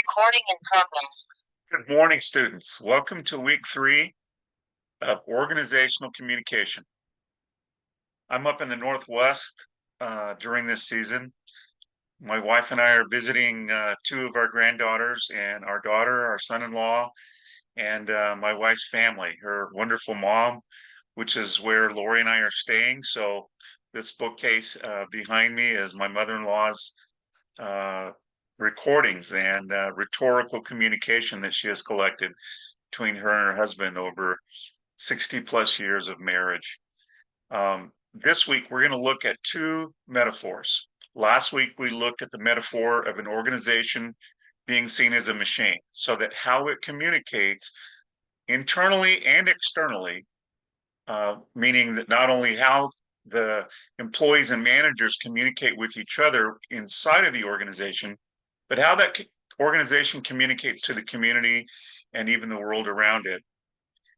Recording in progress. Good morning, students. Welcome to week 3 of organizational communication. I'm up in the Northwest during this season. My wife and I are visiting 2 of our granddaughters and our daughter, our son-in-law, and my wife's family, her wonderful mom, which is where Lori and I are staying. So this bookcase behind me is my mother-in-law's uh, recordings and rhetorical communication that she has collected between her and her husband over 60 plus years of marriage. This week, we're going to look at 2 metaphors. Last week, we looked at the metaphor of an organization being seen as a machine, so that how it communicates internally and externally, meaning that not only how the employees and managers communicate with each other inside of the organization, but how that organization communicates to the community and even the world around it.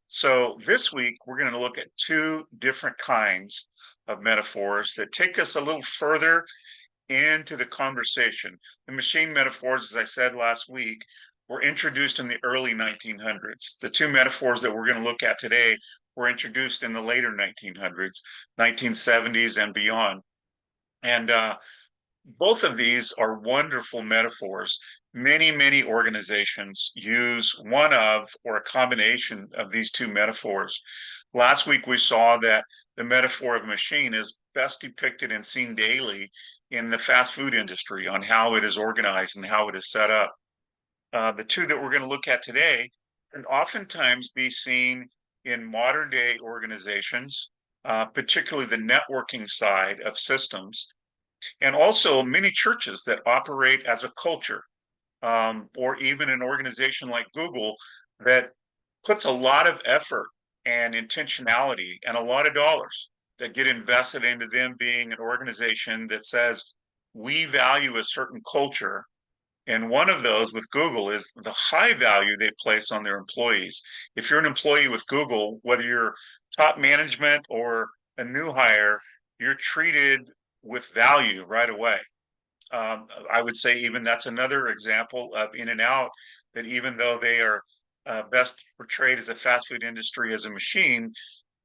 So this week, we're going to look at 2 different kinds of metaphors that take us a little further into the conversation. The machine metaphors, as I said last week, were introduced in the early 1900s. The 2 metaphors that we're going to look at today were introduced in the later 1900s, 1970s and beyond. And both of these are wonderful metaphors. Many organizations use one of or a combination of these 2 metaphors. Last week, we saw that the metaphor of machine is best depicted and seen daily in the fast food industry on how it is organized and how it is set up. The 2 that we're going to look at today can oftentimes be seen in modern day organizations, particularly the networking side of systems, and also many churches that operate as a culture, or even an organization like Google that puts a lot of effort and intentionality and a lot of dollars that get invested into them being an organization that says we value a certain culture. And one of those with Google is the high value they place on their employees. If you're an employee with Google, whether you're top management or a new hire, you're treated with value right away. I would say even that's another example of In-N-Out, that even though they are best portrayed as a fast food industry as a machine,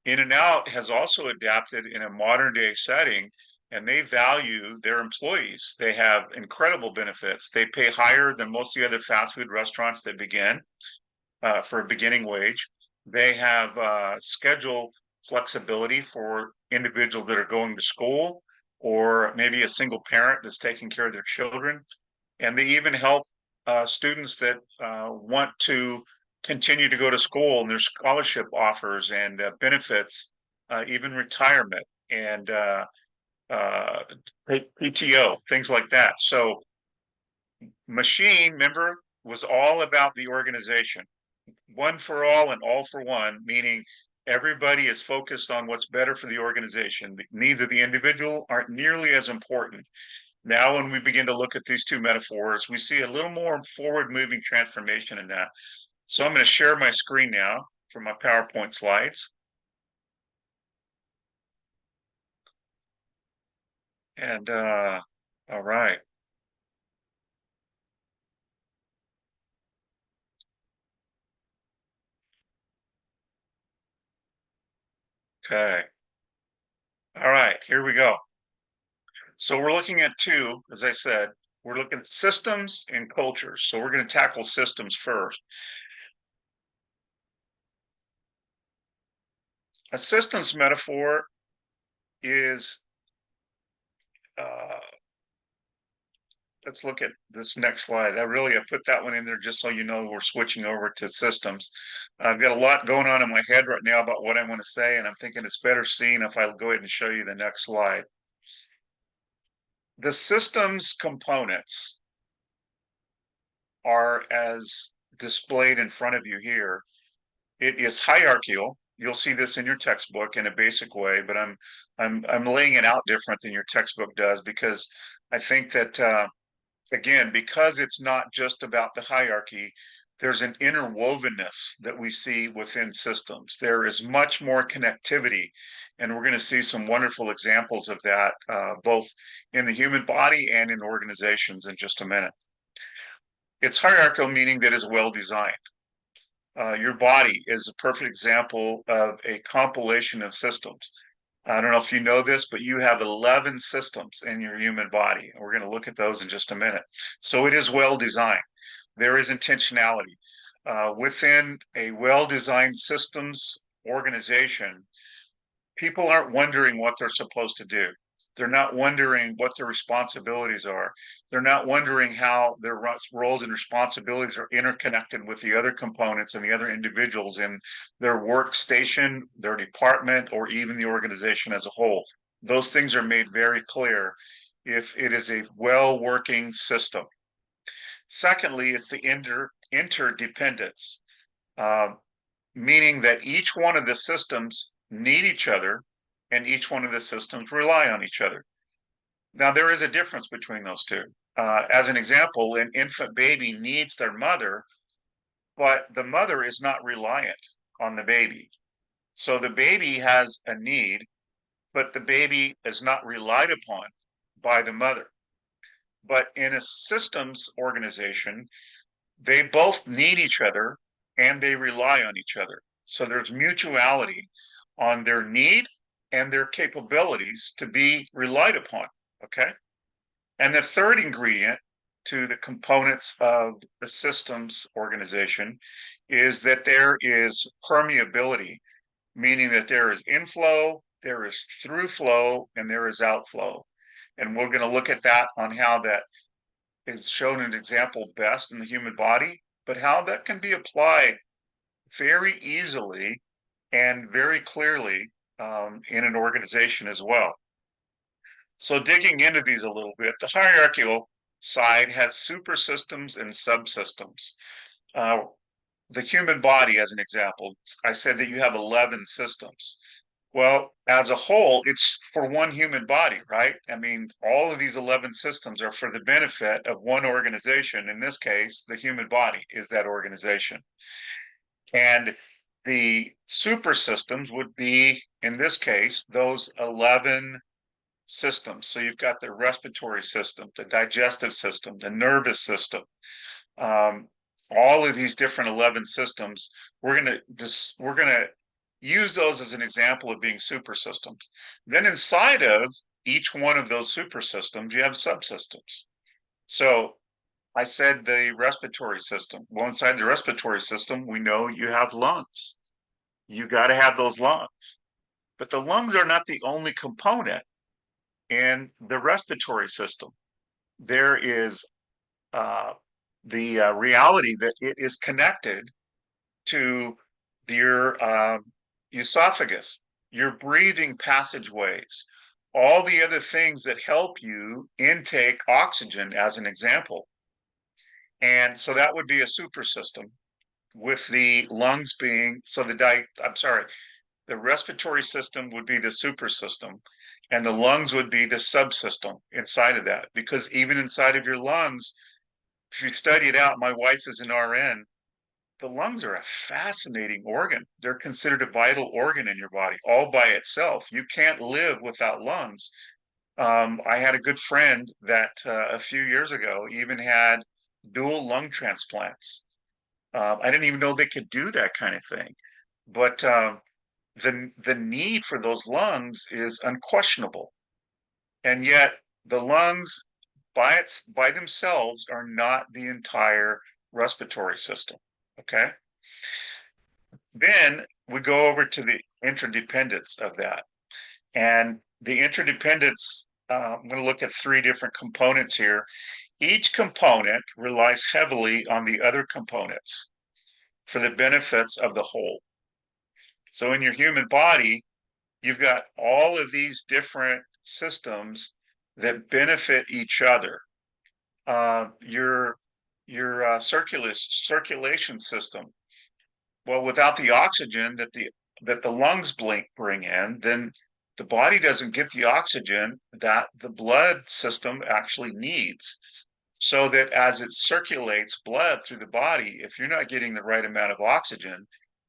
In-N-Out has also adapted in a modern day setting, and they value their employees. They have incredible benefits. They pay higher than most of the other fast food restaurants that begin for a beginning wage. They have schedule flexibility for individuals that are going to school, or maybe a single parent that's taking care of their children. And they even help students that want to continue to go to school, and there's scholarship offers and benefits, even retirement and uh, PTO, things like that. So machine, remember, was all about the organization. One for all and all for one, meaning everybody is focused on what's better for the organization. The needs of the individual aren't nearly as important. Now, when we begin to look at these 2 metaphors, we see a little more forward-moving transformation in that. So I'm going to share my screen now for my PowerPoint slides. And all right. Okay. All right, here we go. So we're looking at 2, as I said, we're looking at systems and cultures. So we're going to tackle systems first. A systems metaphor is, let's look at this next slide. I put that one in there just so you know we're switching over to systems. I've got a lot going on in my head right now about what I want to say, and I'm thinking it's better seen if I go ahead and show you the next slide. The systems components are as displayed in front of you here. It is hierarchical. You'll see this in your textbook in a basic way, but I'm laying it out different than your textbook does, because I think that again, because it's not just about the hierarchy, there's an interwovenness that we see within systems. There is much more connectivity, and we're going to see some wonderful examples of that, both in the human body and in organizations in just a minute. It's hierarchical, meaning that it's well designed. Your body is a perfect example of a compilation of systems. I don't know if you know this, but you have 11 systems in your human body. We're going to look at those in just a minute. So it is well designed. There is intentionality. Within a well-designed systems organization, people aren't wondering what they're supposed to do. They're not wondering what their responsibilities are. They're not wondering how their roles and responsibilities are interconnected with the other components and the other individuals in their workstation, their department, or even the organization as a whole. Those things are made very clear if it is a well-working system. Secondly, it's the interdependence. Uh, Meaning that each one of the systems need each other and each one of the systems rely on each other. Now, there is a difference between those two. As an example, an infant baby needs their mother, but the mother is not reliant on the baby. So the baby has a need, but the baby is not relied upon by the mother. But in a systems organization, they both need each other and they rely on each other. So there's mutuality on their need and their capabilities to be relied upon. Okay. And the third ingredient to the components of the systems organization is that there is permeability, meaning that there is inflow, there is through flow, and there is outflow. And we're going to look at that on how that is shown an example best in the human body, but how that can be applied very easily and very clearly in an organization as well. So digging into these a little bit, the hierarchical side has super systems and subsystems. Uh, the human body, as an example, I said that you have 11 systems. Well, as a whole, it's for one human body, right? I mean, all of these 11 systems are for the benefit of one organization. In this case, the human body is that organization. And the super systems would be, in this case, those 11 systems. So you've got the respiratory system, the digestive system, the nervous system, um, all of these different 11 systems. We're going to use those as an example of being super systems. Then inside of each one of those super systems, you have subsystems. So I said the respiratory system. Well, inside the respiratory system, we know you have lungs. You got to have those lungs. But the lungs are not the only component in the respiratory system. There is uh, the reality that it is connected to your esophagus, your breathing passageways, all the other things that help you intake oxygen, as an example. And so that would be a super system, with the lungs being, the respiratory system would be the super system, and the lungs would be the subsystem inside of that. Because even inside of your lungs, if you study it out, my wife is an RN, the lungs are a fascinating organ. They're considered a vital organ in your body all by itself. You can't live without lungs. I had a good friend that a few years ago even had dual lung transplants. I didn't even know they could do that kind of thing. But the need for those lungs is unquestionable. And yet the lungs by themselves are not the entire respiratory system. Okay. Then we go over to the interdependence of that. And the interdependence, I'm going to look at three different components here. Each component relies heavily on the other components for the benefits of the whole. So in your human body, you've got all of these different systems that benefit each other. Your circulation system. Well, without the oxygen that the lungs bring in, then the body doesn't get the oxygen that the blood system actually needs. So that as it circulates blood through the body, if you're not getting the right amount of oxygen,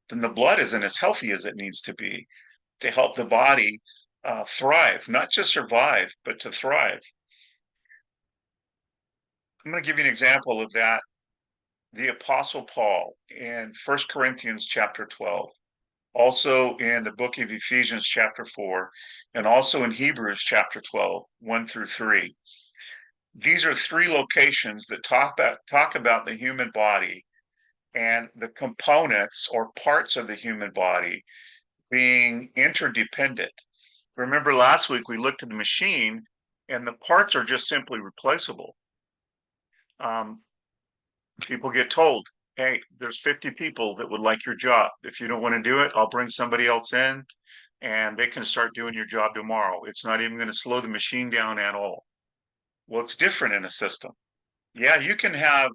then the blood isn't as healthy as it needs to be to help the body thrive, not just survive, but to thrive. I'm going to give you an example of that the Apostle Paul in 1 Corinthians chapter 12, also in the book of Ephesians chapter 4, and also in Hebrews chapter 12, 1 through 3. These are three locations that talk about the human body and the components or parts of the human body being interdependent. Remember last week we looked at the machine and the parts are just simply replaceable. People get told, hey, there's 50 people that would like your job. If you don't want to do it, I'll bring somebody else in and they can start doing your job tomorrow. It's not even going to slow the machine down at all. Well, it's different in a system. Yeah, you can have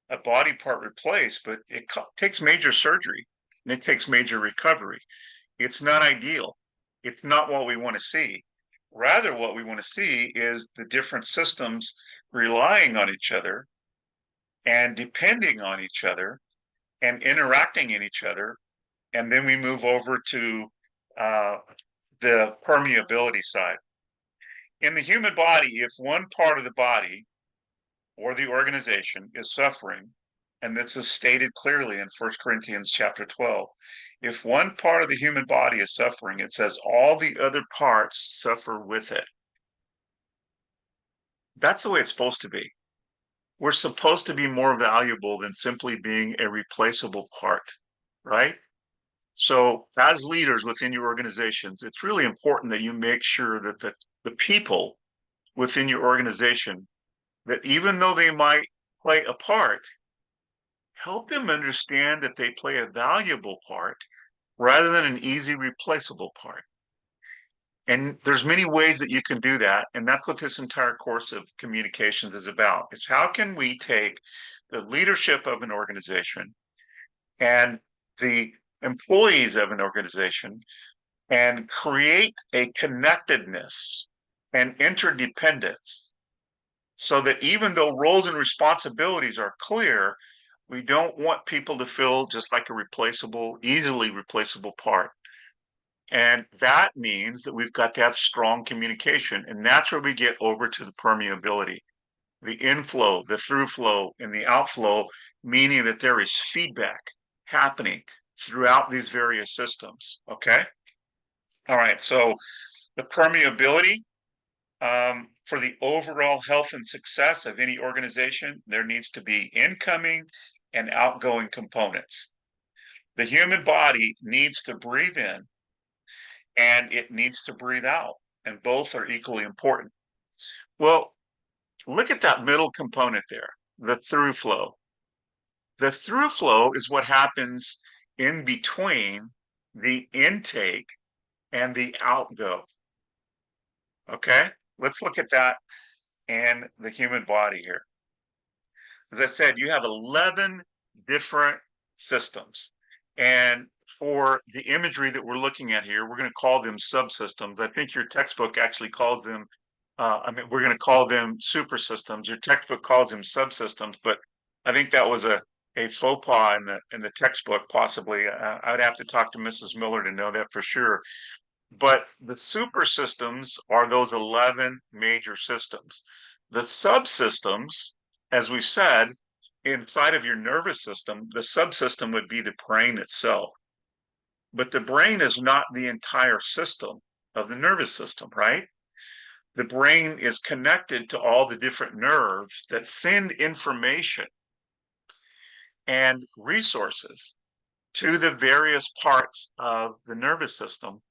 a body part replaced, but it takes major surgery and it takes major recovery. It's not ideal. It's not what we want to see. Rather, what we want to see is the different systems relying on each other and depending on each other and interacting in each other. And then we move over to the permeability side. In the human body, if one part of the body or the organization is suffering, and this is stated clearly in 1 Corinthians chapter 12, if one part of the human body is suffering, it says all the other parts suffer with it. That's the way it's supposed to be. We're supposed to be more valuable than simply being a replaceable part, right? So as leaders within your organizations, it's really important that you make sure that the people within your organization, that even though they might play a part, help them understand that they play a valuable part rather than an easy replaceable part. And there's many ways that you can do that. And that's what this entire course of communications is about. It's how can we take the leadership of an organization and the employees of an organization and create a connectedness and interdependence so that even though roles and responsibilities are clear, we don't want people to feel just like a replaceable, easily replaceable part. And that means that we've got to have strong communication. And that's where we get over to the permeability, the inflow, the through flow, and the outflow, meaning that there is feedback happening throughout these various systems. Okay. All right. So the permeability, for the overall health and success of any organization, there needs to be incoming and outgoing components. The human body needs to breathe in and it needs to breathe out, and both are equally important. Well, look at that middle component there, the through flow. The through flow is what happens in between the intake and the outgo. Okay, let's look at that and the human body here. As I said, you have 11 different systems. And for the imagery that we're looking at here, we're going to call them subsystems. I think your textbook actually calls them, we're going to call them super systems. Your textbook calls them subsystems, but I think that was a faux pas in the textbook, possibly. I'd have to talk to Mrs. Miller to know that for sure. But the super systems are those 11 major systems. The subsystems, as we said, inside of your nervous system, the subsystem would be the brain itself. But the brain is not the entire system of the nervous system, right? The brain is connected to all the different nerves that send information and resources to the various parts of the nervous system.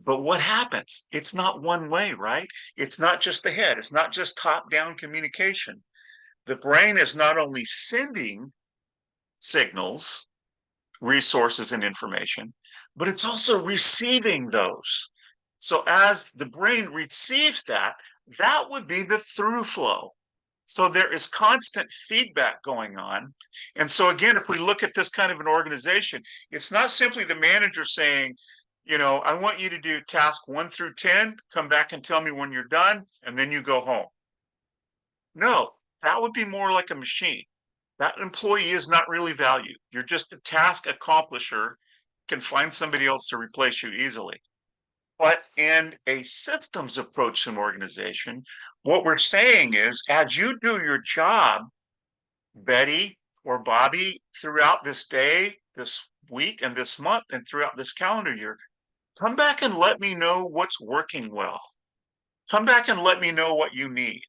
But what happens? It's not one way, right? It's not just the head. It's not just top-down communication. The brain is not only sending signals, resources, and information, but it's also receiving those. So as the brain receives that, that would be the through flow. So there is constant feedback going on. And so again, if we look at this kind of an organization, it's not simply the manager saying, I want you to do task 1 through 10, come back and tell me when you're done, and then you go home. No, that would be more like a machine. That employee is not really valued. You're just a task accomplisher, can find somebody else to replace you easily. But in a systems approach to an organization, what we're saying is, as you do your job, Betty, or Bobby, throughout this day, this week, and this month, and throughout this calendar year, come back and let me know what's working well. Come back and let me know what you need.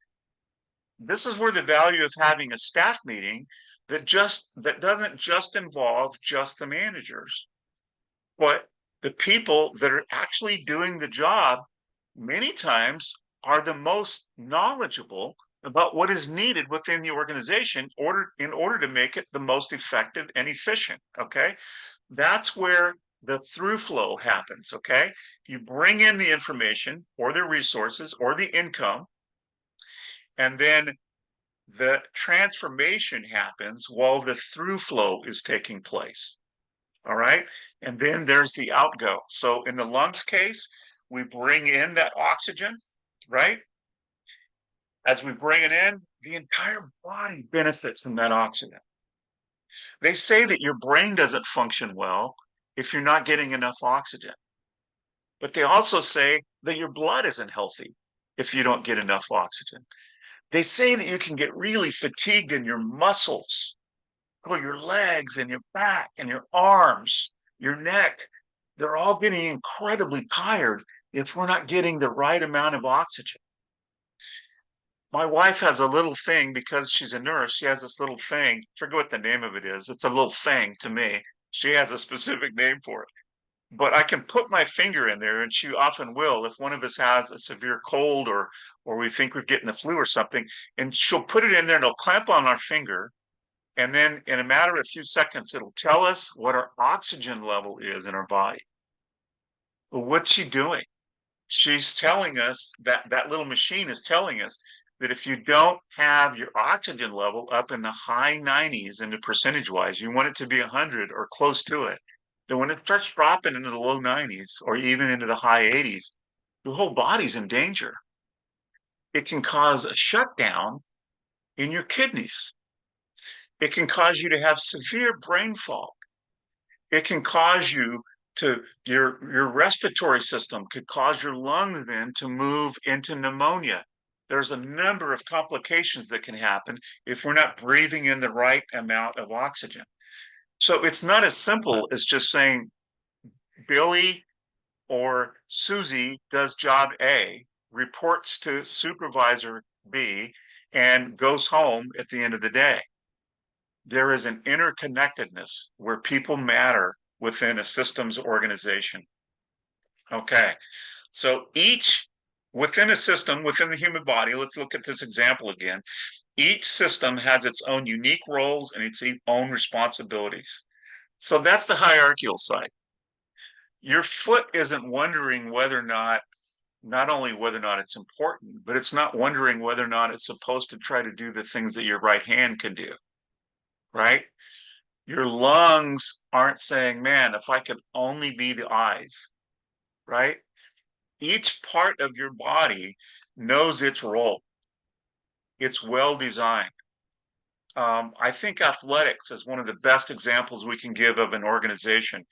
This is where the value of having a staff meeting that doesn't just involve just the managers, but the people that are actually doing the job many times are the most knowledgeable about what is needed within the organization in order to make it the most effective and efficient. Okay. That's where the through flow happens. Okay. You bring in the information or the resources or the income, and then the transformation happens while the through flow is taking place. All right. And then there's the outgo. So in the lungs case, we bring in that oxygen, right? As we bring it in, the entire body benefits from that oxygen. They say that your brain doesn't function well if you're not getting enough oxygen. But they also say that your blood isn't healthy if you don't get enough oxygen. They say that you can get really fatigued in your muscles, or your legs and your back and your arms, your neck. They're all getting incredibly tired if we're not getting the right amount of oxygen. My wife has a little thing because she's a nurse. She has this little thing. I forget what the name of it is. It's a little thing to me. She has a specific name for it. But I can put my finger in there, and she often will if one of us has a severe cold or we think we're getting the flu or something, and she'll put it in there and it'll clamp on our finger. And then in a matter of a few seconds, it'll tell us what our oxygen level is in our body. Well, what's she doing? She's telling us that that little machine is telling us that if you don't have your oxygen level up in the high 90s in the percentage wise, you want it to be 100 or close to it. Then when it starts dropping into the low 90s or even into the high 80s, your whole body's in danger. It can cause a shutdown in your kidneys. It can cause you to have severe brain fog. It can cause you to your respiratory system could cause your lungs then to move into pneumonia. There's a number of complications that can happen if we're not breathing in the right amount of oxygen. So it's not as simple as just saying Billy or Susie does job A, reports to supervisor B, and goes home at the end of the day. There is an interconnectedness where people matter within a systems organization. Okay, so each within a system, within the human body, let's look at this example again. Each system has its own unique roles and its own responsibilities. So that's the hierarchical side. Your foot isn't wondering whether or not only whether or not it's important, but it's not wondering whether or not it's supposed to try to do the things that your right hand can do, right? Your lungs aren't saying, man, if I could only be the eyes, right? Each part of your body knows its role. It's well designed. I think athletics is one of the best examples we can give of an organization.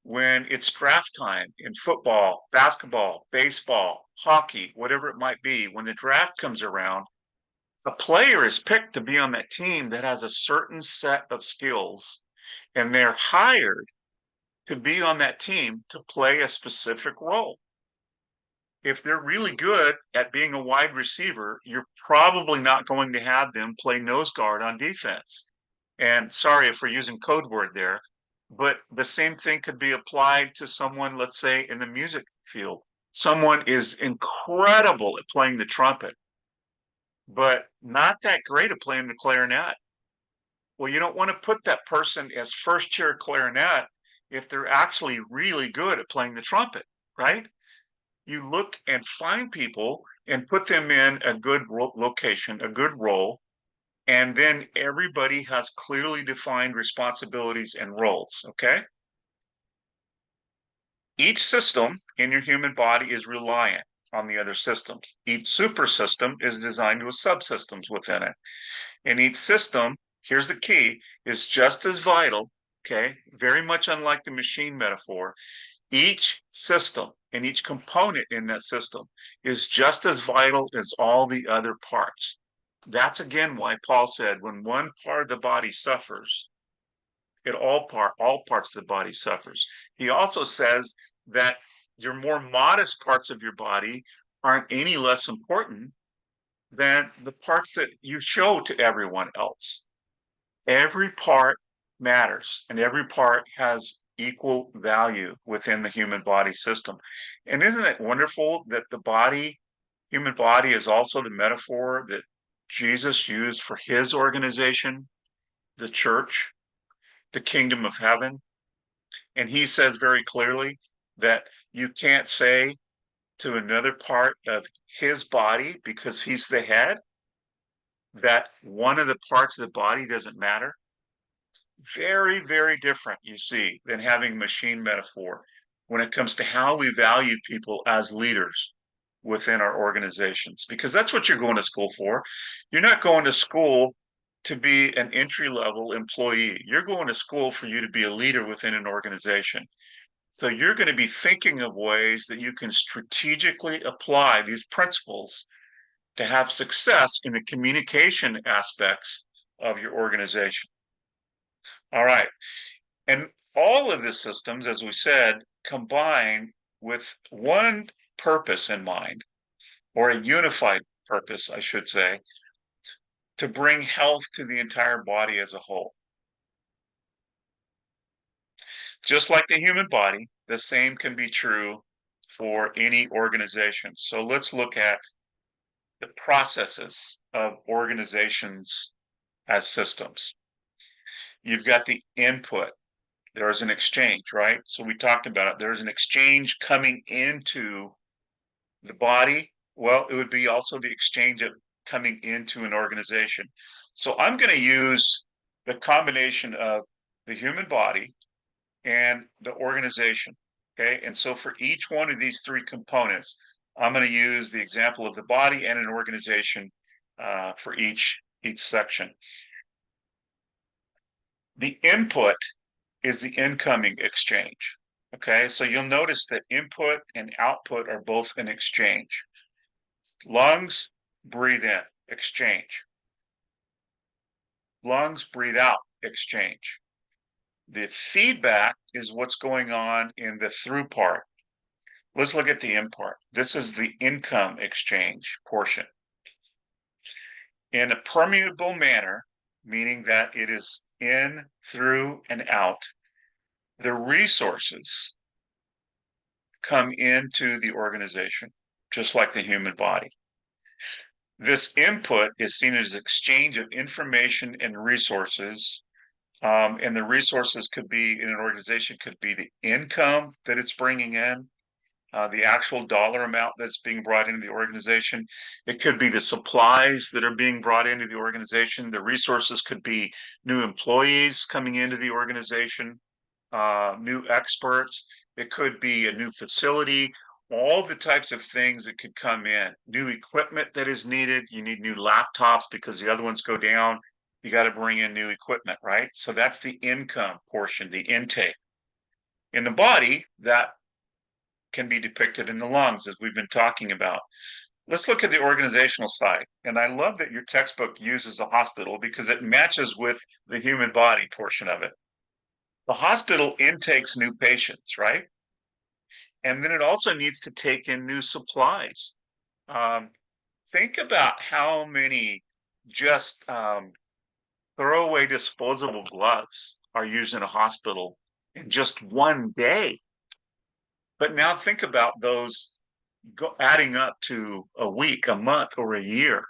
When it's draft time in football, basketball, baseball, hockey, whatever it might be, when the draft comes around, a player is picked to be on that team that has a certain set of skills, and they're hired to be on that team to play a specific role. If they're really good at being a wide receiver, you're probably not going to have them play nose guard on defense. And sorry if we're using code word there, but the same thing could be applied to someone, let's say, in the music field. Someone is incredible at playing the trumpet, but not that great at playing the clarinet. Well, you don't want to put that person as first chair clarinet if they're actually really good at playing the trumpet, right? You look and find people and put them in a good location, a good role, and then everybody has clearly defined responsibilities and roles, okay? Each system in your human body is reliant on the other systems. Each super system is designed with subsystems within it. And each system, here's the key, is just as vital, okay? Very much unlike the machine metaphor. Each system and each component in that system is just as vital as all the other parts. That's again why Paul said, when one part of the body suffers, all parts of the body suffers. He also says that your more modest parts of your body aren't any less important than the parts that you show to everyone else. Every part matters, and every part has equal value within the human body system. And isn't it wonderful that human body is also the metaphor that Jesus used for his organization, the church, the kingdom of heaven? And he says very clearly that you can't say to another part of his body, because he's the head, that one of the parts of the body doesn't matter. Very, very different, you see, than having machine metaphor when it comes to how we value people as leaders within our organizations, because that's what you're going to school for. You're not going to school to be an entry level employee. You're going to school for you to be a leader within an organization. So you're going to be thinking of ways that you can strategically apply these principles to have success in the communication aspects of your organization. All right. And all of the systems, as we said, combine with one purpose in mind, or a unified purpose, I should say, to bring health to the entire body as a whole. Just like the human body, the same can be true for any organization. So let's look at the processes of organizations as systems. You've got the input. There's an exchange, right? So we talked about it. There's an exchange coming into the body. Well, it would be also the exchange of coming into an organization. So I'm going to use the combination of the human body and the organization. Okay. And so for each one of these three components, I'm going to use the example of the body and an organization for each section. The input is the incoming exchange. Okay, so you'll notice that input and output are both an exchange. Lungs, breathe in, exchange. Lungs, breathe out, exchange. The feedback is what's going on in the through part. Let's look at the in part. This is the income exchange portion. In a permeable manner, meaning that it is in, through, and out, the resources come into the organization, just like the human body. This input is seen as exchange of information and resources. And the resources could be in an organization, could be the income that it's bringing in, the actual dollar amount that's being brought into the organization. It could be the supplies that are being brought into the organization. The resources could be new employees coming into the organization, new experts. It could be a new facility, all the types of things that could come in. New equipment that is needed. You need new laptops because the other ones go down. You got to bring in new equipment, right? So that's the income portion, the intake. In the body, that can be depicted in the lungs, as we've been talking about. Let's look at the organizational side. And I love that your textbook uses a hospital because it matches with the human body portion of it. The hospital intakes new patients, right? And then it also needs to take in new supplies. Think about how many just throwaway disposable gloves are used in a hospital in just one day. But now think about those adding up to a week, a month, or a year.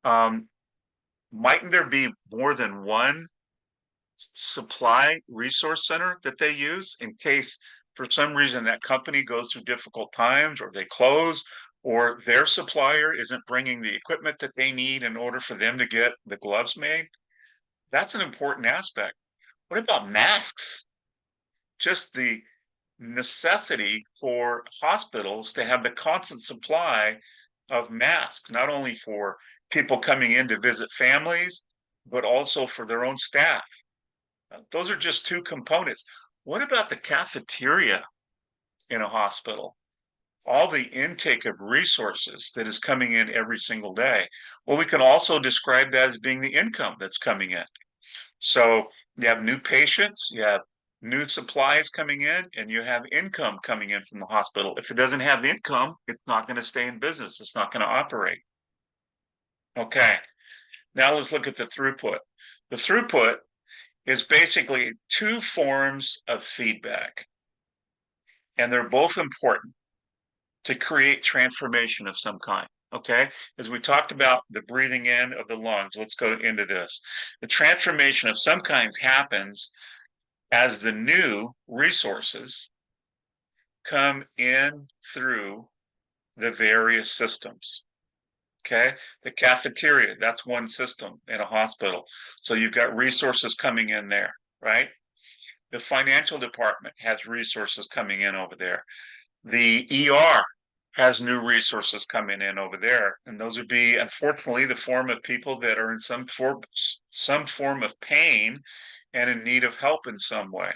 Mightn't there be more than one supply resource center that they use in case for some reason that company goes through difficult times, or they close, or their supplier isn't bringing the equipment that they need in order for them to get the gloves made? That's an important aspect. What about masks? Just the necessity for hospitals to have the constant supply of masks, not only for people coming in to visit families, but also for their own staff. Those are just two components. What about the cafeteria in a hospital? all the intake of resources that is coming in every single day. Well, we can also describe that as being the income that's coming in. So you have new patients, you have new supplies coming in, and you have income coming in from the hospital. If it doesn't have the income, it's not going to stay in business. It's not going to operate. Okay, now let's look at the throughput. The throughput is basically two forms of feedback, and they're both important to create transformation of some kind. Okay, as we talked about the breathing in of the lungs, let's go into this. The transformation of some kinds happens as the new resources come in through the various systems. Okay, the cafeteria, that's one system in a hospital. So you've got resources coming in there, right? The financial department has resources coming in over there. The ER has new resources coming in over there. And those would be, unfortunately, the form of people that are in some form of pain and in need of help in some way.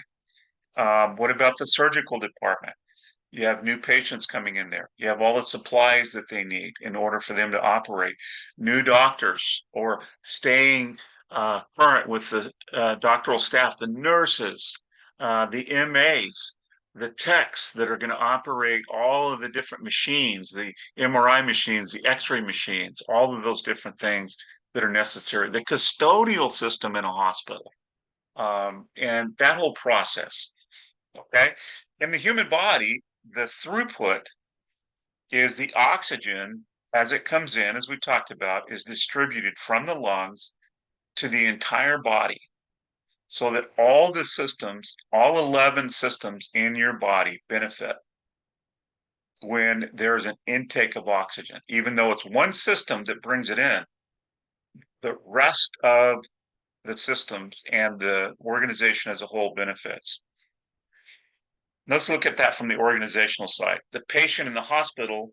What about the surgical department? You have new patients coming in there. You have all the supplies that they need in order for them to operate. New doctors or staying current with the doctoral staff, the nurses, the MAs, the techs that are going to operate all of the different machines, the MRI machines, the X-ray machines, all of those different things that are necessary. The custodial system in a hospital, and that whole process. Okay. In the human body, the throughput is the oxygen as it comes in, as we talked about, is distributed from the lungs to the entire body so that all the systems, all 11 systems in your body benefit when there's an intake of oxygen. Even though it's one system that brings it in, the rest of the systems and the organization as a whole benefits. Let's look at that from the organizational side. The patient in the hospital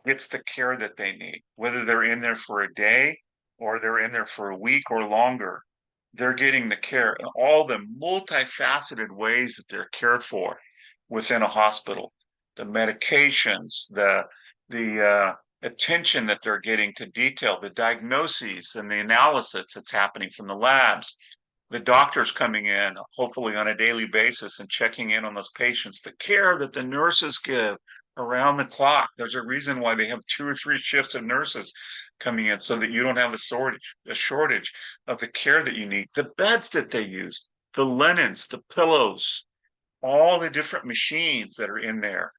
gets the care that they need, whether they're in there for a day or they're in there for a week or longer. They're getting the care in all the multifaceted ways that they're cared for within a hospital. The medications, the attention that they're getting to detail, the diagnoses and the analysis that's happening from the labs, the doctors coming in, hopefully on a daily basis and checking in on those patients, the care that the nurses give around the clock. There's a reason why they have 2 or 3 shifts of nurses coming in so that you don't have a shortage of the care that you need. The beds that they use, the linens, the pillows, all the different machines that are in there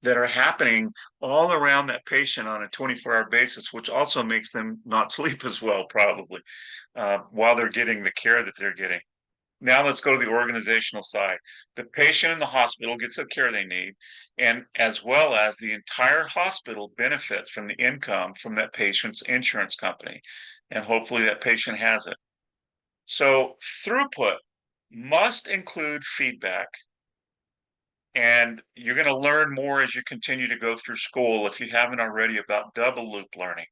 that are happening all around that patient on a 24-hour basis, which also makes them not sleep as well, probably, while they're getting the care that they're getting. Now let's go to the organizational side. The patient in the hospital gets the care they need, and as well as the entire hospital benefits from the income from that patient's insurance company. And hopefully that patient has it. So throughput must include feedback. And you're going to learn more as you continue to go through school, if you haven't already, about double loop learning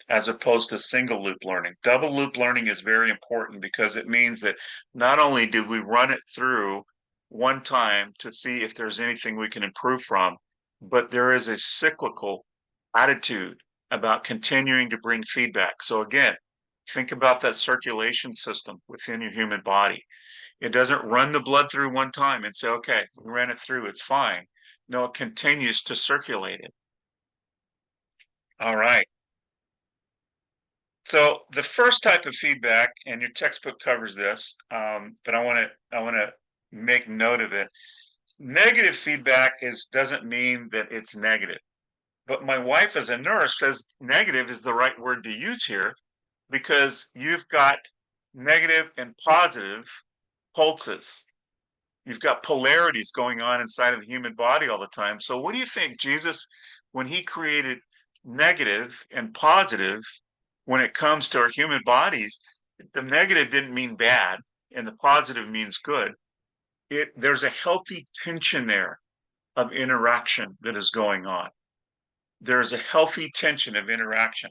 as opposed to single loop learning. Double loop learning is very important because it means that not only do we run it through one time to see if there's anything we can improve from, but there is a cyclical attitude about continuing to bring feedback. So again, think about that circulation system within your human body. It doesn't run the blood through one time and say, okay, we ran it through, it's fine. No, it continues to circulate it. All right. So the first type of feedback, and your textbook covers this, but I want to make note of it. Negative feedback doesn't mean that it's negative. But my wife, as a nurse, says negative is the right word to use here because you've got negative and positive pulses. You've got polarities going on inside of the human body all the time. So what do you think, Jesus, when he created negative and positive, when it comes to our human bodies, the negative didn't mean bad and the positive means good. There's a healthy tension there of interaction that is going on. There's a healthy tension of interaction.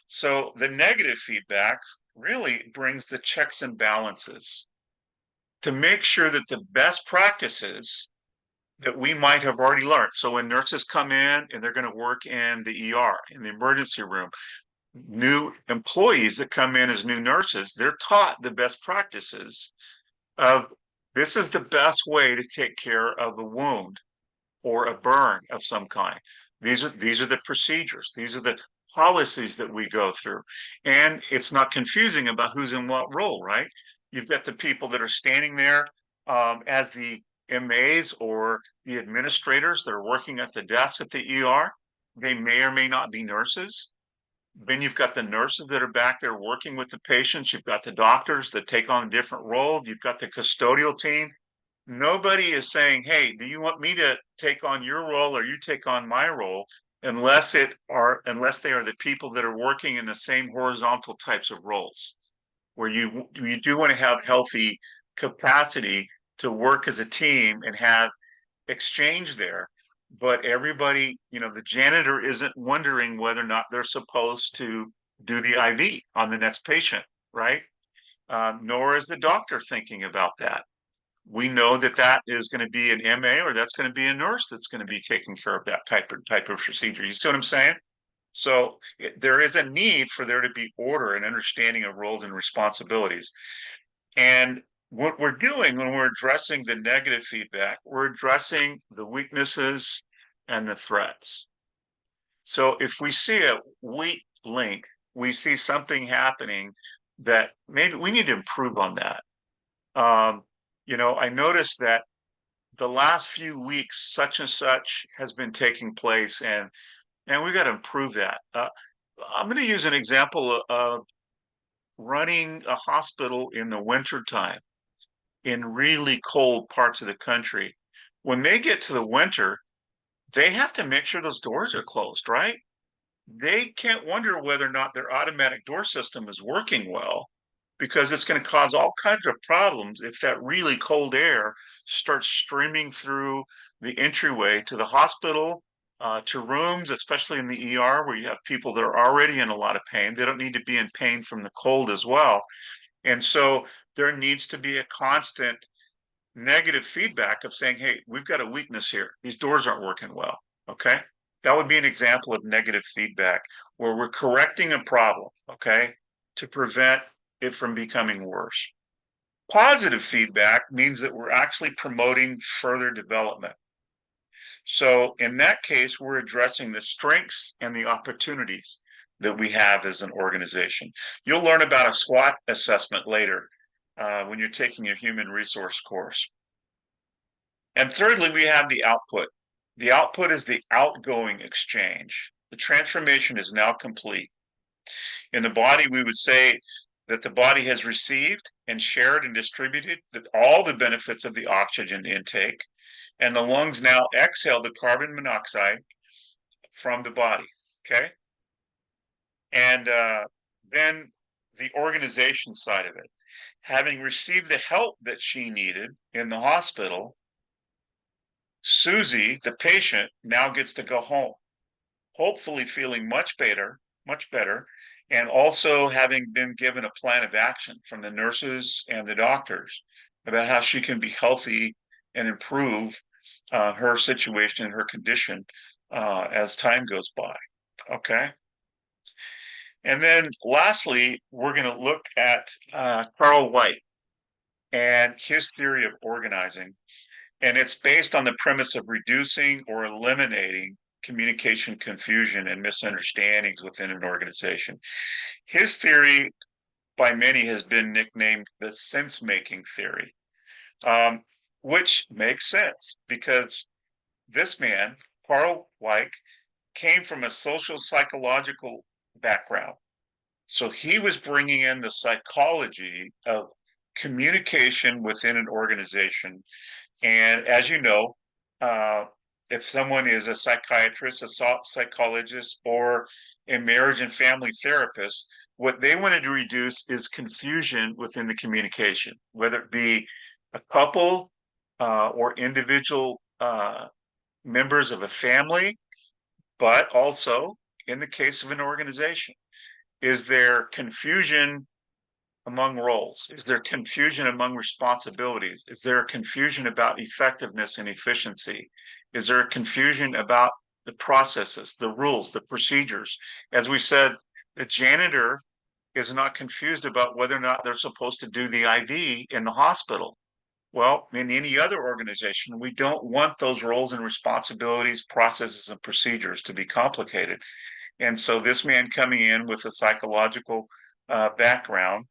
So the negative feedback really brings the checks and balances to make sure that the best practices that we might have already learned. So when nurses come in and they're going to work in the ER, in the emergency room, new employees that come in as new nurses, they're taught the best practices of this is the best way to take care of a wound or a burn of some kind. These are the procedures. These are the policies that we go through. And it's not confusing about who's in what role, right? You've got the people that are standing there as the MAs or the administrators that are working at the desk at the ER. They may or may not be nurses. Then you've got the nurses that are back there working with the patients. You've got the doctors that take on a different role. You've got the custodial team. Nobody is saying, hey, do you want me to take on your role or you take on my role? Unless they are the people that are working in the same horizontal types of roles, where you do want to have healthy capacity to work as a team and have exchange there. But everybody, the janitor isn't wondering whether or not they're supposed to do the IV on the next patient, right? Nor is the doctor thinking about that. We know that that is going to be an MA or that's going to be a nurse that's going to be taking care of that type of procedure. You see what I'm saying? So there is a need for there to be order and understanding of roles and responsibilities. And what we're doing when we're addressing the negative feedback, we're addressing the weaknesses and the threats. So if we see a weak link, we see something happening that maybe we need to improve on that. I noticed that the last few weeks, such and such has been taking place, and we got to improve that. I'm going to use an example of running a hospital in the wintertime in really cold parts of the country. When they get to the winter, they have to make sure those doors are closed, right? They can't wonder whether or not their automatic door system is working well, because it's going to cause all kinds of problems if that really cold air starts streaming through the entryway to the hospital, to rooms, especially in the ER where you have people that are already in a lot of pain. They don't need to be in pain from the cold as well. And so there needs to be a constant negative feedback of saying, hey, we've got a weakness here. These doors aren't working well. Okay. That would be an example of negative feedback where we're correcting a problem, okay, to prevent it from becoming worse. Positive feedback means that we're actually promoting further development. So in that case, we're addressing the strengths and the opportunities that we have as an organization. You'll learn about a SWOT assessment later when you're taking your human resource course. And thirdly, we have the output. The output is the outgoing exchange. The transformation is now complete. In the body, we would say that the body has received and shared and distributed all the benefits of the oxygen intake, and the lungs now exhale the carbon monoxide from the body. Okay. And then the organization side of it, having received the help that she needed in the hospital, Susie, the patient, now gets to go home, hopefully feeling much better, and also having been given a plan of action from the nurses and the doctors about how she can be healthy and improve her situation and her condition as time goes by. Okay. And then lastly, we're going to look at Carl White and his theory of organizing. And it's based on the premise of reducing or eliminating communication confusion and misunderstandings within an organization. His theory, by many, has been nicknamed the sense-making theory, which makes sense because this man, Carl Weick, came from a social psychological background. So he was bringing in the psychology of communication within an organization. And as you know, if someone is a psychiatrist, a psychologist, or a marriage and family therapist, what they wanted to reduce is confusion within the communication, whether it be a couple or individual members of a family, but also in the case of an organization. Is there confusion among roles? Is there confusion among responsibilities? Is there confusion about effectiveness and efficiency? Is there confusion about the processes, the rules, the procedures? As we said, the janitor is not confused about whether or not they're supposed to do the IV in the hospital. Well, in any other organization, we don't want those roles and responsibilities, processes, and procedures to be complicated. And so this man coming in with a psychological background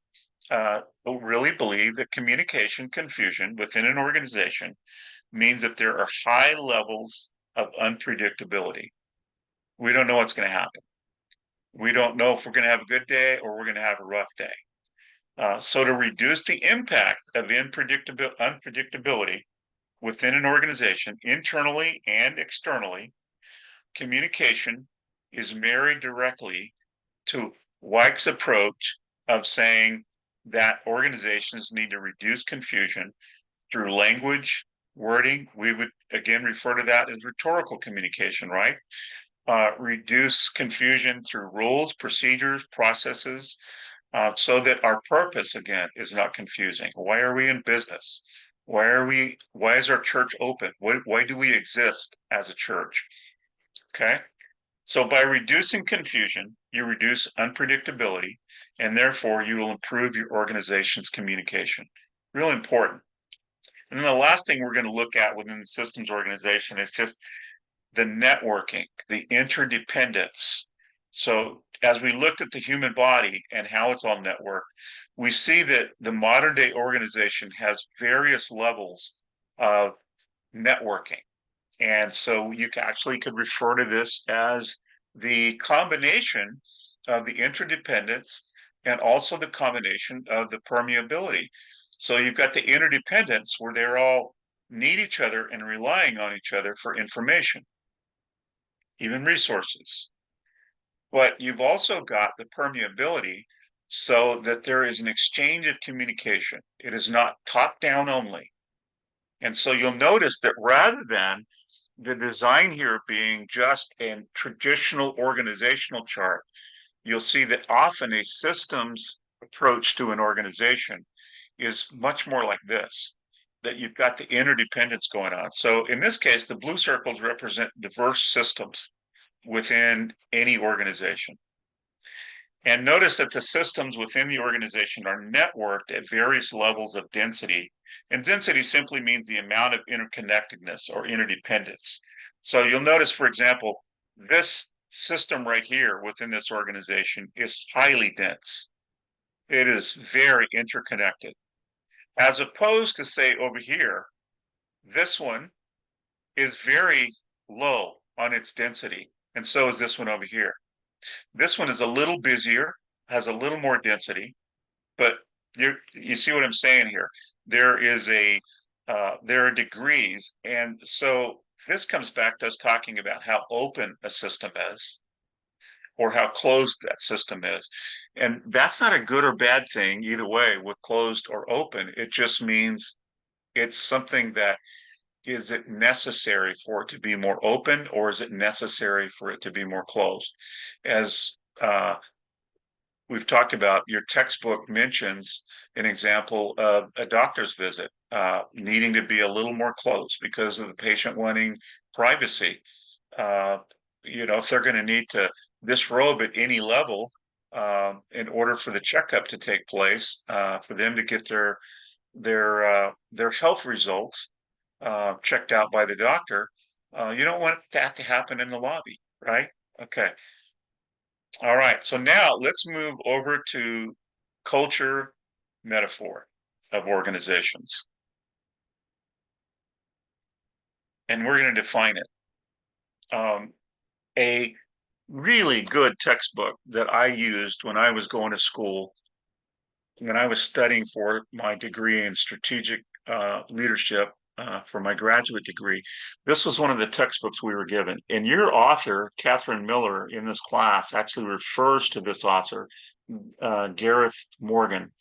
really believe that communication confusion within an organization means that there are high levels of unpredictability. We don't know what's going to happen. We don't know if we're going to have a good day or we're going to have a rough day. So to reduce the impact of unpredictability within an organization, internally and externally, communication is married directly to Weick's approach of saying that organizations need to reduce confusion through language, wording. We would again refer to that as rhetorical communication, right? Reduce confusion through rules, procedures, processes, so that our purpose again is not confusing. Why are we in business? Why is our church open? Why do we exist as a church? Okay. So by reducing confusion, you reduce unpredictability, and therefore you will improve your organization's communication. Really important. And then the last thing we're going to look at within the systems organization is just the networking, the interdependence. So as we looked at the human body and how it's all networked, we see that the modern day organization has various levels of networking. And so you actually could refer to this as the combination of the interdependence and also the combination of the permeability. So you've got the interdependence where they're all need each other and relying on each other for information, even resources. But you've also got the permeability so that there is an exchange of communication. It is not top down only. And so you'll notice that rather than the design here being just a traditional organizational chart, you'll see that often a systems approach to an organization is much more like this, that you've got the interdependence going on. So in this case, the blue circles represent diverse systems within any organization. And notice that the systems within the organization are networked at various levels of density. And density simply means the amount of interconnectedness or interdependence. So you'll notice, for example, this system right here within this organization is highly dense. It is very interconnected. As opposed to, say, over here, this one is very low on its density. And so is this one over here. This one is a little busier, has a little more density, but you see what I'm saying here. There is there are degrees, and so this comes back to us talking about how open a system is, or how closed that system is, and that's not a good or bad thing either way with closed or open. It just means it's something that is it necessary for it to be more open, or is it necessary for it to be more closed? As we've talked about, your textbook mentions an example of a doctor's visit needing to be a little more closed because of the patient wanting privacy. Uh, if they're going to need to disrobe at any level in order for the checkup to take place, for them to get their health results checked out by the doctor, you don't want that to happen in the lobby, right? Okay. All right. So now let's move over to culture metaphor of organizations. And we're going to define it. A really good textbook that I used when I was going to school, when I was studying for my degree in strategic leadership for my graduate degree. This was one of the textbooks we were given. And your author, Catherine Miller, in this class actually refers to this author, Gareth Morgan,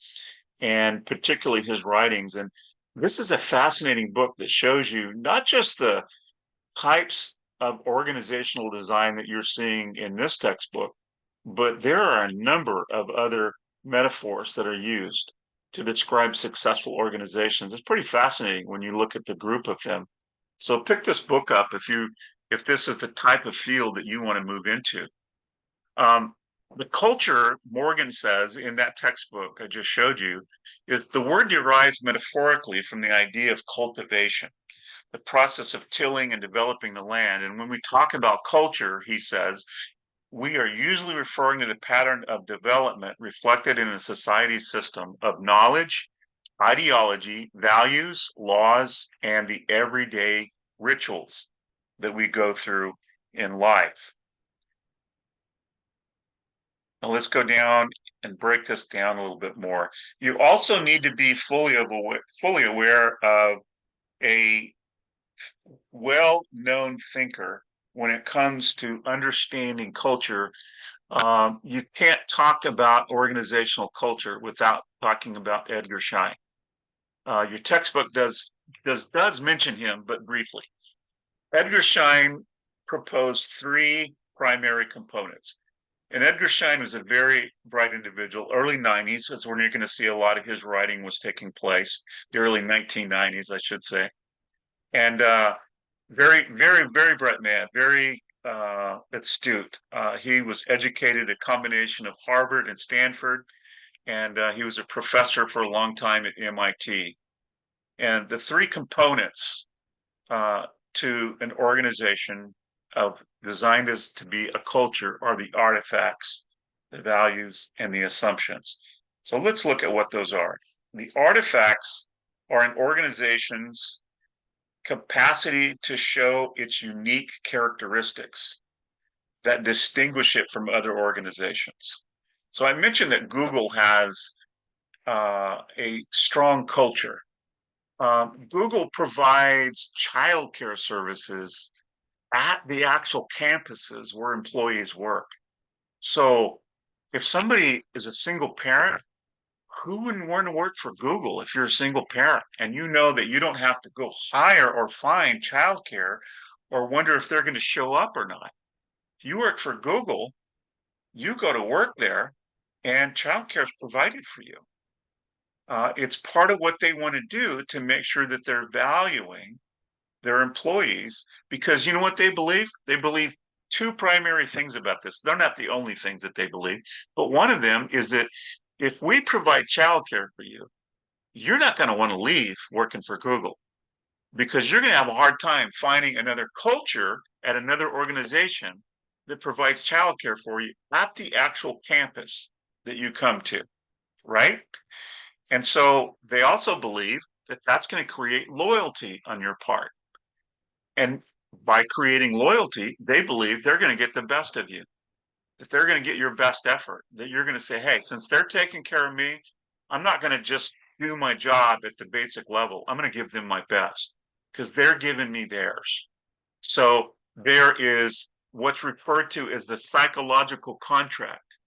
and particularly his writings. And this is a fascinating book that shows you not just the types of organizational design that you're seeing in this textbook, but there are a number of other metaphors that are used to describe successful organizations. It's pretty fascinating when you look at the group of them. So pick this book up if this is the type of field that you want to move into. Um, the culture, Morgan says in that textbook I just showed you, is the word derives metaphorically from the idea of cultivation, the process of tilling and developing the land. And when we talk about culture, he says, we are usually referring to the pattern of development reflected in a society's system of knowledge, ideology, values, laws, and the everyday rituals that we go through in life. Now let's go down and break this down a little bit more. You also need to be fully aware of a well-known thinker when it comes to understanding culture. You can't talk about organizational culture without talking about Edgar Schein. Your textbook does mention him, but briefly. Edgar Schein proposed three primary components. And Edgar Schein was a very bright individual. Early 90s is when you're going to see a lot of his writing was taking place. The early 1990s, I should say. And very, very, very bright man, very astute. He was educated a combination of Harvard and Stanford, and he was a professor for a long time at MIT. And the three components to an organization of designed as to be a culture are the artifacts, the values, and the assumptions. So let's look at what those are. The artifacts are an organization's capacity to show its unique characteristics that distinguish it from other organizations. So I mentioned that Google has a strong culture. Google provides childcare services at the actual campuses where employees work. So if somebody is a single parent, who wouldn't want to work for Google if you're a single parent and you know that you don't have to go hire or find childcare or wonder if they're going to show up or not? If you work for Google, you go to work there and childcare is provided for you. It's part of what they want to do to make sure that they're valuing their employees, because you know what they believe? They believe two primary things about this. They're not the only things that they believe, but one of them is that if we provide childcare for you, you're not going to want to leave working for Google because you're going to have a hard time finding another culture at another organization that provides childcare for you at the actual campus that you come to, right? And so they also believe that that's going to create loyalty on your part. And by creating loyalty, they believe they're going to get the best of you, that they're going to get your best effort, that you're going to say, hey, since they're taking care of me, I'm not going to just do my job at the basic level. I'm going to give them my best because they're giving me theirs. So there is what's referred to as the psychological contract.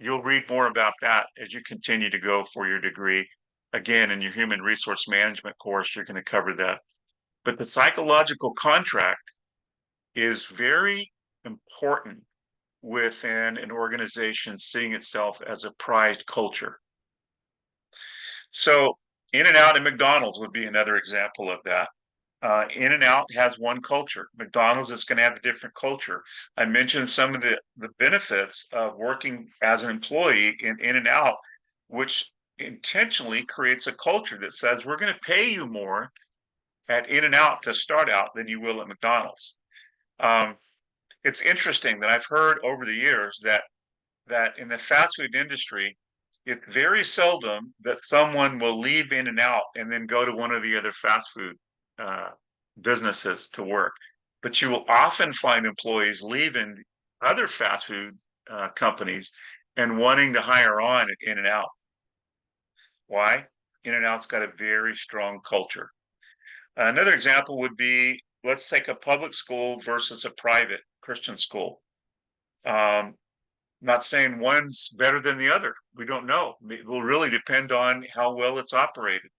You'll read more about that as you continue to go for your degree. Again, in your human resource management course, you're going to cover that. But the psychological contract is very important within an organization seeing itself as a prized culture. So In-N-Out and McDonald's would be another example of that. In-N-Out has one culture. McDonald's is going to have a different culture. I mentioned some of the benefits of working as an employee in In-N-Out, which intentionally creates a culture that says we're going to pay you more at In-N-Out to start out than you will at McDonald's. It's interesting that I've heard over the years that in the fast food industry, it's very seldom that someone will leave In-N-Out and then go to one of the other fast food uh, businesses to work. But you will often find employees leaving other fast food companies and wanting to hire on at In-N-Out. Why? In-N-Out's got a very strong culture. Another example would be, let's take a public school versus a private Christian school. Not saying one's better than the other. We don't know. It will really depend on how well it's operated.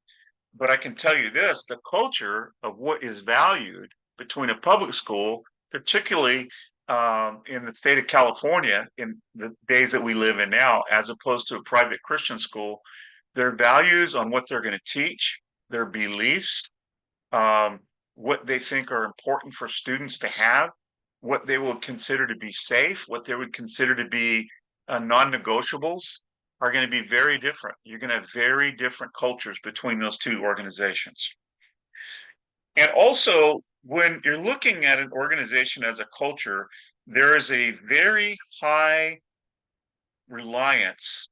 But I can tell you this, the culture of what is valued between a public school, particularly in the state of California, in the days that we live in now, as opposed to a private Christian school, their values on what they're going to teach, their beliefs, um, what they think are important for students to have, what they will consider to be safe, what they would consider to be non-negotiables are going to be very different. You're going to have very different cultures between those two organizations. And also, when you're looking at an organization as a culture, there is a very high reliance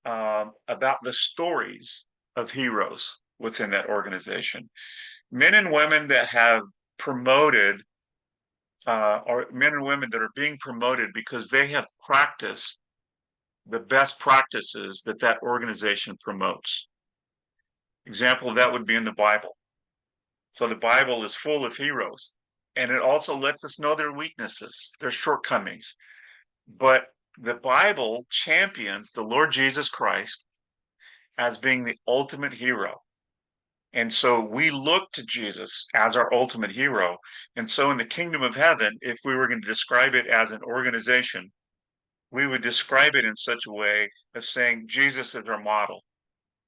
about the stories of heroes within that organization. Men and women that have promoted, or men and women that are being promoted because they have practiced the best practices that that organization promotes. Example of that would be in the Bible. So the Bible is full of heroes, and it also lets us know their weaknesses, their shortcomings. But the Bible champions the Lord Jesus Christ as being the ultimate hero. And so we look to Jesus as our ultimate hero. And so in the kingdom of heaven, if we were going to describe it as an organization, we would describe it in such a way of saying Jesus is our model.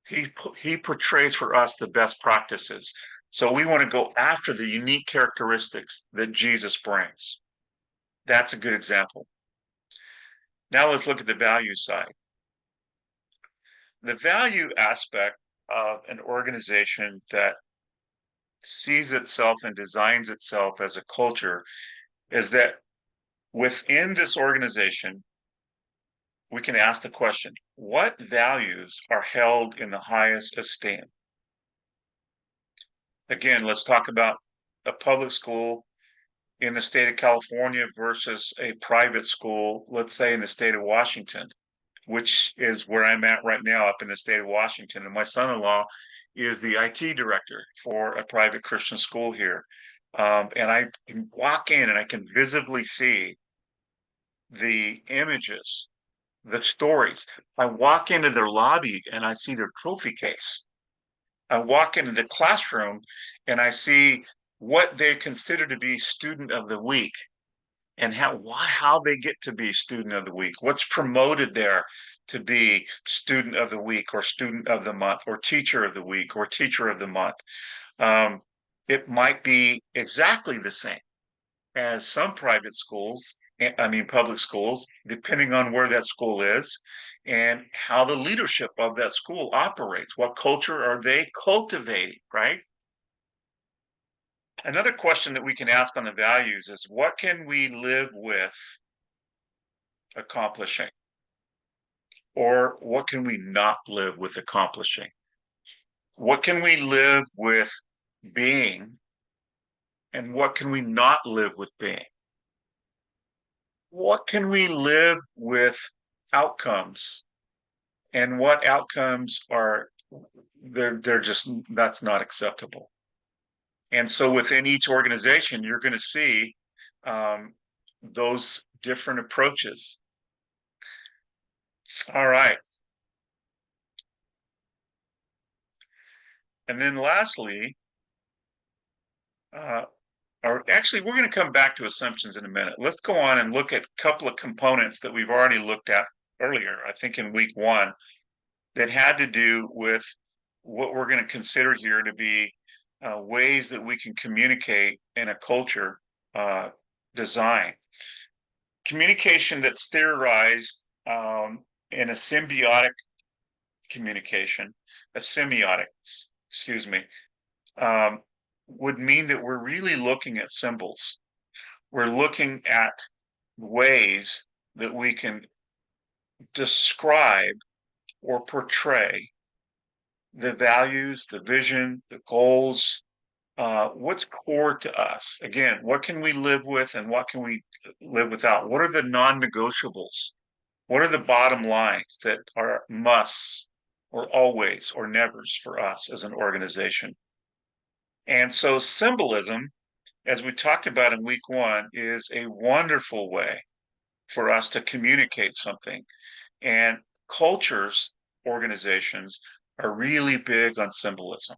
He portrays for us the best practices. So we want to go after the unique characteristics that Jesus brings. That's a good example. Now let's look at the value side. The value aspect of an organization that sees itself and designs itself as a culture is that within this organization, we can ask the question, what values are held in the highest esteem? Again, let's talk about a public school in the state of California versus a private school, let's say in the state of Washington, which is where I'm at right now up in the state of Washington. And my son-in-law is the IT director for a private Christian school here. And I can walk in and I can visibly see the images, the stories. I walk into their lobby and I see their trophy case. I walk into the classroom and I see what they consider to be student of the week and how they get to be student of the week, what's promoted there to be student of the week or student of the month or teacher of the week or teacher of the month. It might be exactly the same as some private schools, I mean public schools, depending on where that school is and how the leadership of that school operates. What culture are they cultivating, right? Another question that we can ask on the values is what can we live with accomplishing? Or what can we not live with accomplishing? What can we live with being? And what can we not live with being? What can we live with outcomes? And what outcomes are they're just that's not acceptable. And so within each organization, you're going to see those different approaches. All right. And then lastly, or actually, we're going to come back to assumptions in a minute. Let's go on and look at a couple of components that we've already looked at earlier, I think in week one, that had to do with what we're going to consider here to be ways that we can communicate in a culture design. Communication that's theorized in a symbiotic communication, a semiotic, excuse me, would mean that we're really looking at symbols. We're looking at ways that we can describe or portray the values, the vision, the goals, what's core to us. Again, what can we live with and what can we live without? What are the non-negotiables? What are the bottom lines that are musts or always or nevers for us as an organization? And so symbolism, as we talked about in week one, is a wonderful way for us to communicate something. And cultures, organizations are really big on symbolism.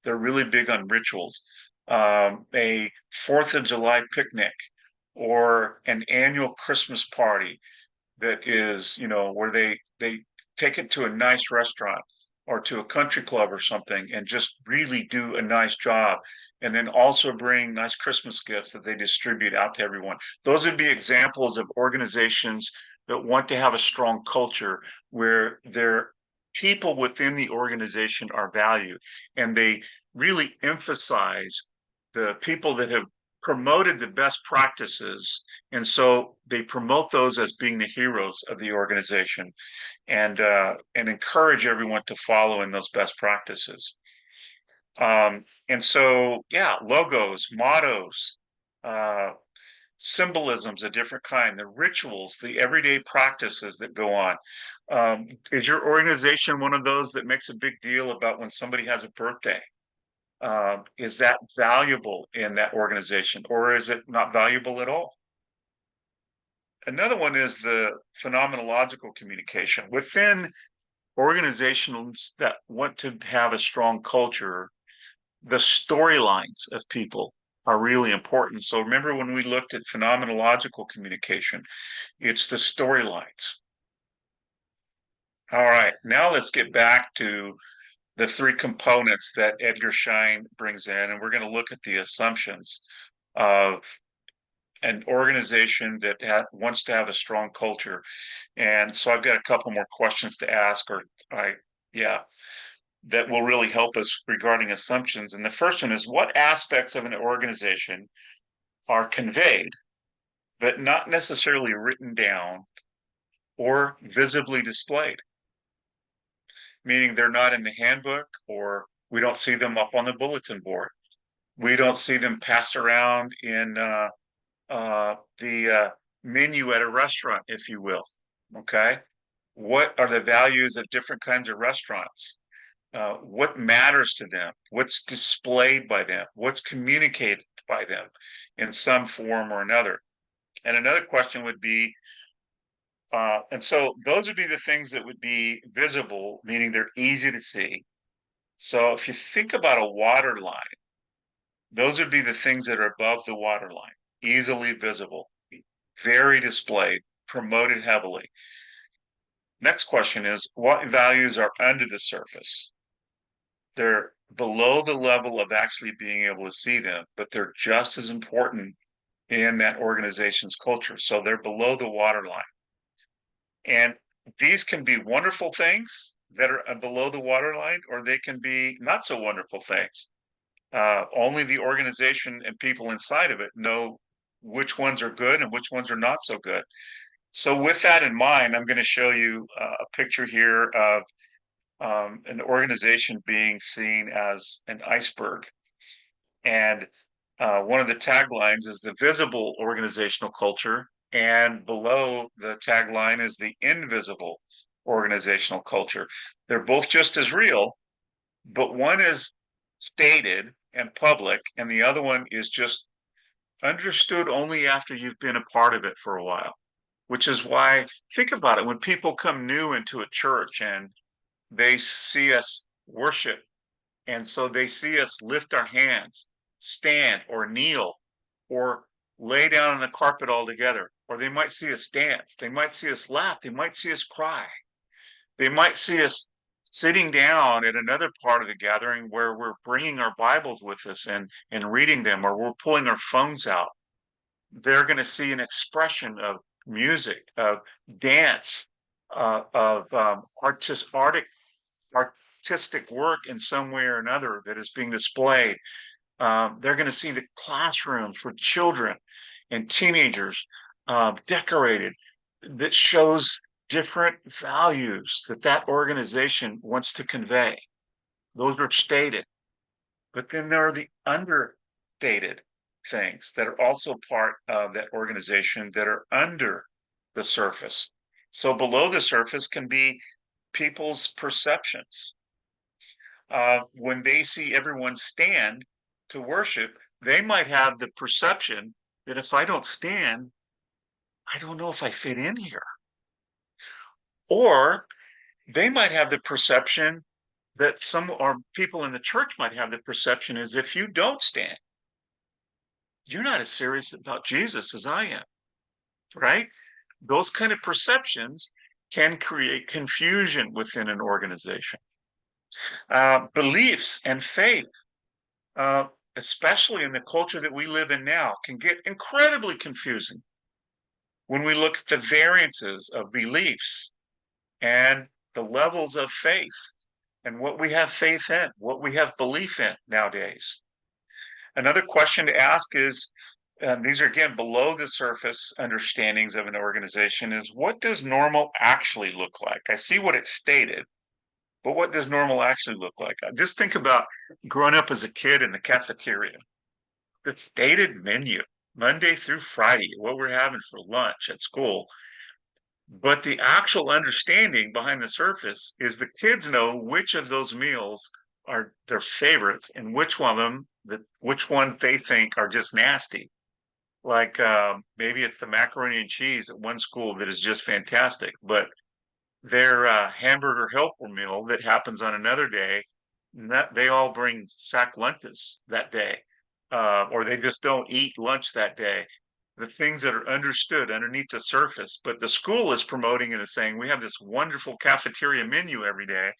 They're really big on rituals. A 4th of July picnic or an annual Christmas party that is, where they take it to a nice restaurant or to a country club or something and just really do a nice job. And then also bring nice Christmas gifts that they distribute out to everyone. Those would be examples of organizations that want to have a strong culture where their people within the organization are valued and they really emphasize the people that have promoted the best practices, and so they promote those as being the heroes of the organization, and encourage everyone to follow in those best practices. And so, yeah, logos, mottos, uh, symbolisms of different kind, the rituals, the everyday practices that go on. Is your organization one of those that makes a big deal about when somebody has a birthday? Is that valuable in that organization, or is it not valuable at all? Another one is the phenomenological communication. Within organizations that want to have a strong culture, the storylines of people are really important. So remember when we looked at phenomenological communication, it's the storylines. All right, now let's get back to the three components that Edgar Schein brings in, and we're going to look at the assumptions of an organization that wants to have a strong culture. And so I've got a couple more questions to ask, yeah, that will really help us regarding assumptions. And the first one is, what aspects of an organization are conveyed, but not necessarily written down or visibly displayed? Meaning they're not in the handbook, or we don't see them up on the bulletin board. We don't see them passed around in the menu at a restaurant, if you will. Okay. What are the values of different kinds of restaurants? What matters to them? What's displayed by them? What's communicated by them in some form or another? And another question would be, and so those would be the things that would be visible, meaning they're easy to see. So if you think about a water line, those would be the things that are above the water line, easily visible, very displayed, promoted heavily. Next question is, what values are under the surface? They're below the level of actually being able to see them, but they're just as important in that organization's culture. So they're below the waterline. And these can be wonderful things that are below the waterline, or they can be not so wonderful things. Only the organization and people inside of it know which ones are good and which ones are not so good. So with that in mind, I'm going to show you a picture here of an organization being seen as an iceberg. And one of the taglines is the visible organizational culture, and below the tagline is the invisible organizational culture. They're both just as real, but one is stated and public, and the other one is just understood only after you've been a part of it for a while. Which is why, think about it, when people come new into a church and they see us worship, and so they see us lift our hands, stand or kneel, or lay down on the carpet altogether, or they might see us dance, they might see us laugh, they might see us cry, they might see us sitting down at another part of the gathering where we're bringing our Bibles with us and reading them, or we're pulling our phones out. They're going to see an expression of music, of dance, of artistic work in some way or another that is being displayed. They're going to see the classroom for children and teenagers decorated, that shows different values that that organization wants to convey. Those are stated. But then there are the understated things that are also part of that organization that are under the surface. So below the surface can be people's perceptions. When they see everyone stand to worship, they might have the perception that if I don't stand, I don't know if I fit in here. Or they might have the perception that some or people in the church might have the perception is if you don't stand, you're not as serious about Jesus as I am, right? Those kind of perceptions can create confusion within an organization. Beliefs and faith, uh, especially in the culture that we live in now, can get incredibly confusing when we look at the variances of beliefs and the levels of faith and what we have faith in, what we have belief in nowadays. Another question to ask is, these are again below the surface understandings of an organization, is what does normal actually look like? I see what it's stated, but what does normal actually look like? Just think about growing up as a kid in the cafeteria, the stated menu, Monday through Friday, what we're having for lunch at school. But the actual understanding behind the surface is the kids know which of those meals are their favorites and which one of them, which ones they think are just nasty. Like maybe it's the macaroni and cheese at one school that is just fantastic, but their hamburger helper meal that happens on another day, that they all bring sack lunches that day, or they just don't eat lunch that day. The things that are understood underneath the surface, but the school is promoting it as saying we have this wonderful cafeteria menu every day,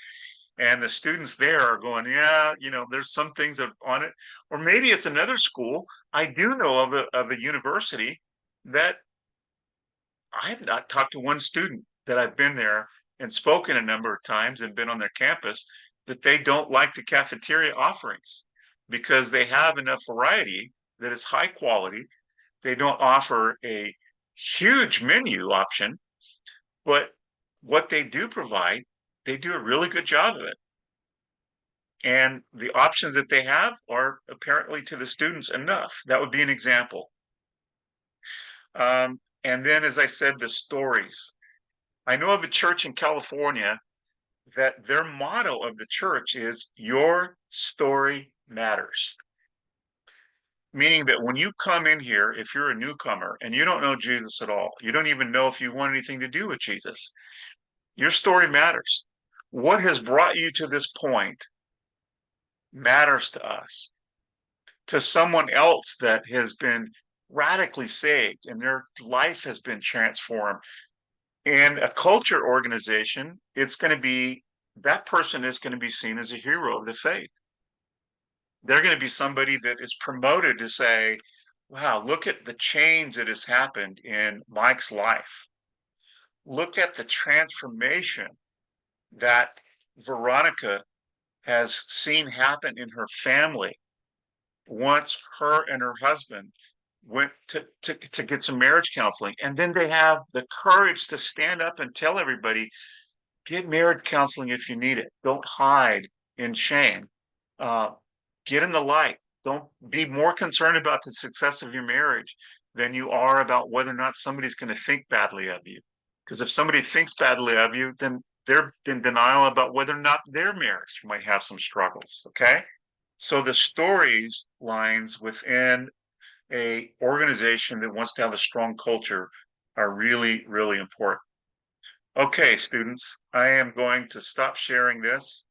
and the students there are going, yeah, there's some things on it, or maybe it's another school. I do know of a university that I have not talked to one student that I've been there and spoken a number of times and been on their campus that they don't like the cafeteria offerings because they have enough variety that is high quality. They don't offer a huge menu option, but what they do provide, they do a really good job of it. And the options that they have are apparently to the students enough. That would be an example. And then, as I said, the stories. I know of a church in California that their motto of the church is your story matters. Meaning that when you come in here, if you're a newcomer and you don't know Jesus at all, you don't even know if you want anything to do with Jesus, your story matters. What has brought you to this point matters to us. To someone else that has been radically saved and their life has been transformed, and a culture organization, it's going to be that person is going to be seen as a hero of the faith. They're going to be somebody that is promoted to say, wow, look at the change that has happened in Mike's life. Look at the transformation that Veronica has seen happen in her family once her and her husband went to get some marriage counseling. And then they have the courage to stand up and tell everybody, get marriage counseling if you need it. Don't hide in shame. Uh, get in the light. Don't be more concerned about the success of your marriage than you are about whether or not somebody's going to think badly of you. Because if somebody thinks badly of you, then they're in denial about whether or not their marriage might have some struggles. Okay. So the stories lines within a organization that wants to have a strong culture are really, really important. Okay, students, I am going to stop sharing this,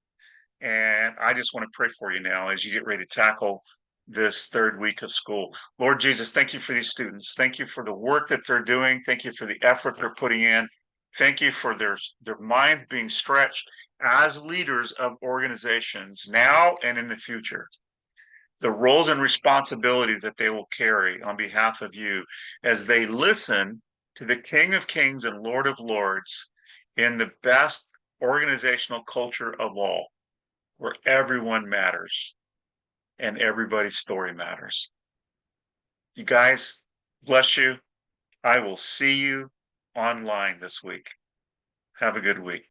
and I just want to pray for you now as you get ready to tackle this third week of school. Lord Jesus, thank you for these students. Thank you for the work that they're doing. Thank you for the effort they're putting in. Thank you for their minds being stretched as leaders of organizations now and in the future. The roles and responsibilities that they will carry on behalf of you as they listen to the King of Kings and Lord of Lords in the best organizational culture of all, where everyone matters and everybody's story matters. You guys, bless you. I will see you online this week. Have a good week.